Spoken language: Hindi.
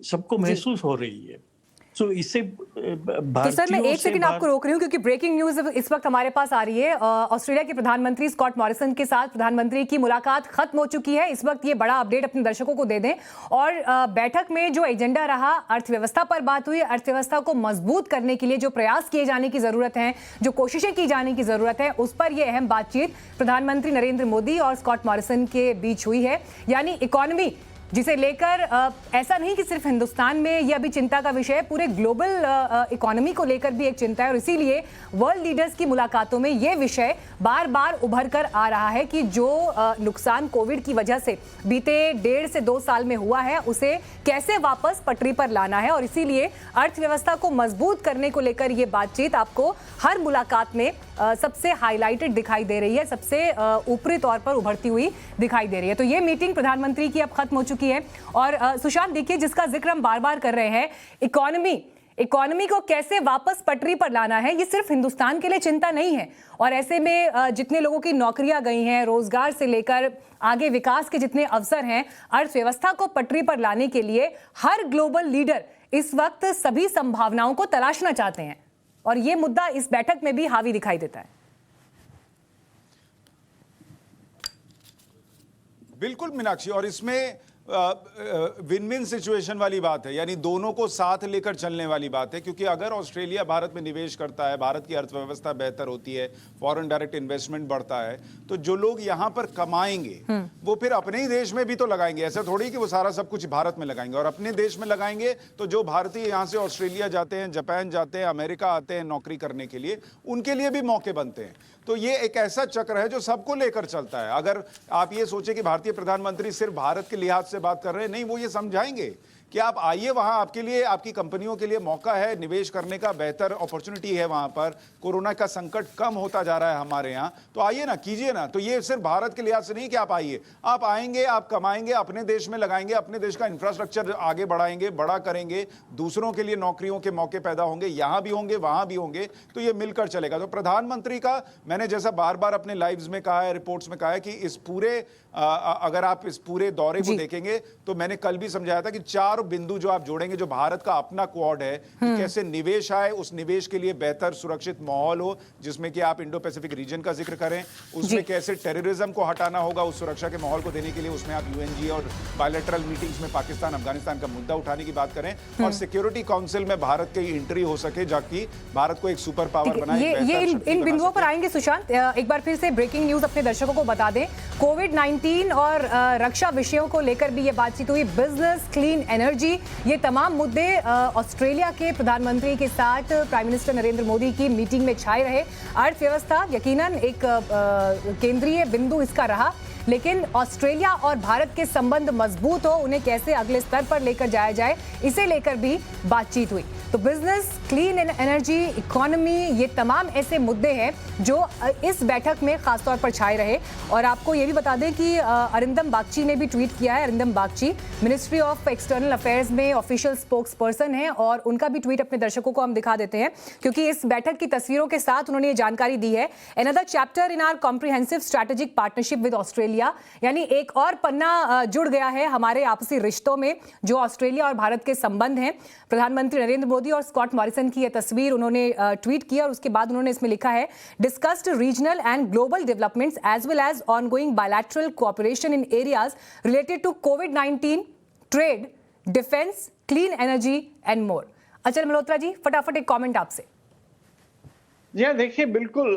सबको महसूस हो रही है। तो इससे तो सर मैं एक सेकंड आपको रोक रही हूँ क्योंकि ब्रेकिंग न्यूज इस वक्त हमारे पास आ रही है। ऑस्ट्रेलिया के प्रधानमंत्री स्कॉट मॉरिसन के साथ प्रधानमंत्री की मुलाकात खत्म हो चुकी है। इस वक्त ये बड़ा अपडेट अपने दर्शकों को दे दें। और बैठक में जो एजेंडा रहा, अर्थव्यवस्था पर बात हुई। अर्थव्यवस्था को मजबूत करने के लिए जो प्रयास किए जाने की जरूरत है, जो कोशिशें की जाने की जरूरत है, उस पर यह अहम बातचीत प्रधानमंत्री नरेंद्र मोदी और स्कॉट मॉरिसन के बीच हुई है। यानी इकोनॉमी जिसे लेकर ऐसा नहीं कि सिर्फ हिंदुस्तान में ये अभी चिंता का विषय है, पूरे ग्लोबल इकोनॉमी को लेकर भी एक चिंता है। और इसीलिए वर्ल्ड लीडर्स की मुलाकातों में ये विषय बार बार उभर कर आ रहा है कि जो नुकसान कोविड की वजह से बीते 1.5 से 2 साल में हुआ है, उसे कैसे वापस पटरी पर लाना है। और इसीलिए अर्थव्यवस्था को मजबूत करने को लेकर ये बातचीत आपको हर मुलाकात में सबसे हाईलाइटेड दिखाई दे रही है, सबसे ऊपरी तौर पर उभरती हुई दिखाई दे रही है। तो ये मीटिंग प्रधानमंत्री की अब खत्म हो चुकी है। और सुशांत देखिए, जिसका जिक्र हम बार बार कर रहे हैं, इकोनॉमी को कैसे वापस पटरी पर लाना है, ये सिर्फ हिंदुस्तान के लिए चिंता नहीं है। और ऐसे में जितने लोगों की नौकरियां गई हैं, रोजगार से लेकर आगे विकास के जितने अवसर हैं, अर्थव्यवस्था को पटरी पर लाने के लिए हर ग्लोबल लीडर इस वक्त सभी संभावनाओं को तलाशना चाहते हैं। और ये मुद्दा इस बैठक में भी हावी दिखाई देता है। बिल्कुल मीनाक्षी, और इसमें विन विन सिचुएशन वाली बात है, यानी दोनों को साथ लेकर चलने वाली बात है। क्योंकि अगर ऑस्ट्रेलिया भारत में निवेश करता है, भारत की अर्थव्यवस्था बेहतर होती है, फॉरेन डायरेक्ट इन्वेस्टमेंट बढ़ता है, तो जो लोग यहां पर कमाएंगे वो फिर अपने ही देश में भी तो लगाएंगे। ऐसा थोड़ी कि वो सारा सब कुछ भारत में लगाएंगे। और अपने देश में लगाएंगे तो जो भारतीय यहां से ऑस्ट्रेलिया जाते हैं, जापान जाते हैं, अमेरिका आते हैं नौकरी करने के लिए, उनके लिए भी मौके बनते हैं। तो ये एक ऐसा चक्र है जो सबको लेकर चलता है। अगर आप ये सोचे कि भारतीय प्रधानमंत्री सिर्फ भारत के लिहाज से बात कर रहे हैं, नहीं, वो ये समझाएंगे कि आप आइए, वहां आपके लिए, आपकी कंपनियों के लिए मौका है, निवेश करने का बेहतर अपॉर्चुनिटी है वहां पर। कोरोना का संकट कम होता जा रहा है हमारे यहाँ, तो आइए ना, कीजिए ना। तो ये सिर्फ भारत के लिहाज से नहीं कि आप आइए, आप आएंगे, आप कमाएंगे, अपने देश में लगाएंगे, अपने देश का इंफ्रास्ट्रक्चर आगे बढ़ाएंगे, बड़ा करेंगे, दूसरों के लिए नौकरियों के मौके पैदा होंगे, यहां भी होंगे, वहां भी होंगे, तो ये मिलकर चलेगा। तो प्रधानमंत्री का, मैंने जैसा बार बार अपने लाइव्स में कहा है, रिपोर्ट्स में कहा है कि इस पूरे अगर आप इस पूरे दौरे को देखेंगे तो मैंने कल भी समझाया था कि 4 बिंदु जो आप जोड़ेंगे, जो भारत का अपना क्वाड है, कि कैसे निवेश आए, उस निवेश के लिए बेहतर सुरक्षित माहौल हो, जिसमें कि आप इंडो पैसिफिक रीजन का जिक्र करें, उसमें कैसे टेररिज्म को हटाना होगा, उस सुरक्षा के माहौल को देने के लिए उसमें आप यूएनजी और बायलैटरल मीटिंग्स में पाकिस्तान अफगानिस्तान का मुद्दा उठाने की बात करें, और सिक्योरिटी काउंसिल में भारत की एंट्री हो सके, जाकि भारत को एक सुपर पावर बनाए। ये इन बिंदुओं पर आएंगे सुशांत। एक बार फिर से ब्रेकिंग न्यूज अपने दर्शकों को बता दें। कोविड-19 और रक्षा विषयों को लेकर भी ये बातचीत हुई। बिजनेस, क्लीन एनर्जी, ये तमाम मुद्दे ऑस्ट्रेलिया के प्रधानमंत्री के साथ प्राइम मिनिस्टर नरेंद्र मोदी की मीटिंग में छाए रहे। अर्थव्यवस्था यकीनन एक केंद्रीय बिंदु इसका रहा, लेकिन ऑस्ट्रेलिया और भारत के संबंध मजबूत हो, उन्हें कैसे अगले स्तर पर लेकर जाया जाए, इसे लेकर भी बातचीत हुई। तो बिजनेस, क्लीन एनर्जी, इकोनॉमी, ये तमाम ऐसे मुद्दे हैं जो इस बैठक में खासतौर पर छाए रहे। और आपको ये भी बता दें कि अरिंदम बागची ने भी ट्वीट किया है। Arindam Bagchi ministry of external affairs में ऑफिशियल स्पोक्स पर्सन है, और उनका भी ट्वीट अपने दर्शकों को हम दिखा देते हैं, क्योंकि इस बैठक की तस्वीरों के साथ उन्होंने ये जानकारी दी है। Another chapter in our comprehensive strategic partnership with Australia, यानी एक और पन्ना जुड़ गया है हमारे आपसी रिश्तों में, जो ऑस्ट्रेलिया और भारत के संबंध हैं। प्रधानमंत्री नरेंद्र मोदी और स्कॉट मॉरिसन की यह तस्वीर उन्होंने ट्वीट किया, और उसके बाद उन्होंने इसमें लिखा है, discussed regional and global developments as well as ongoing bilateral cooperation in areas related to कोविड-19, trade, defence, clean energy and more. Achal Malhotra जी, फटाफट एक कमेंट आपसे। जी देखिए, बिल्कुल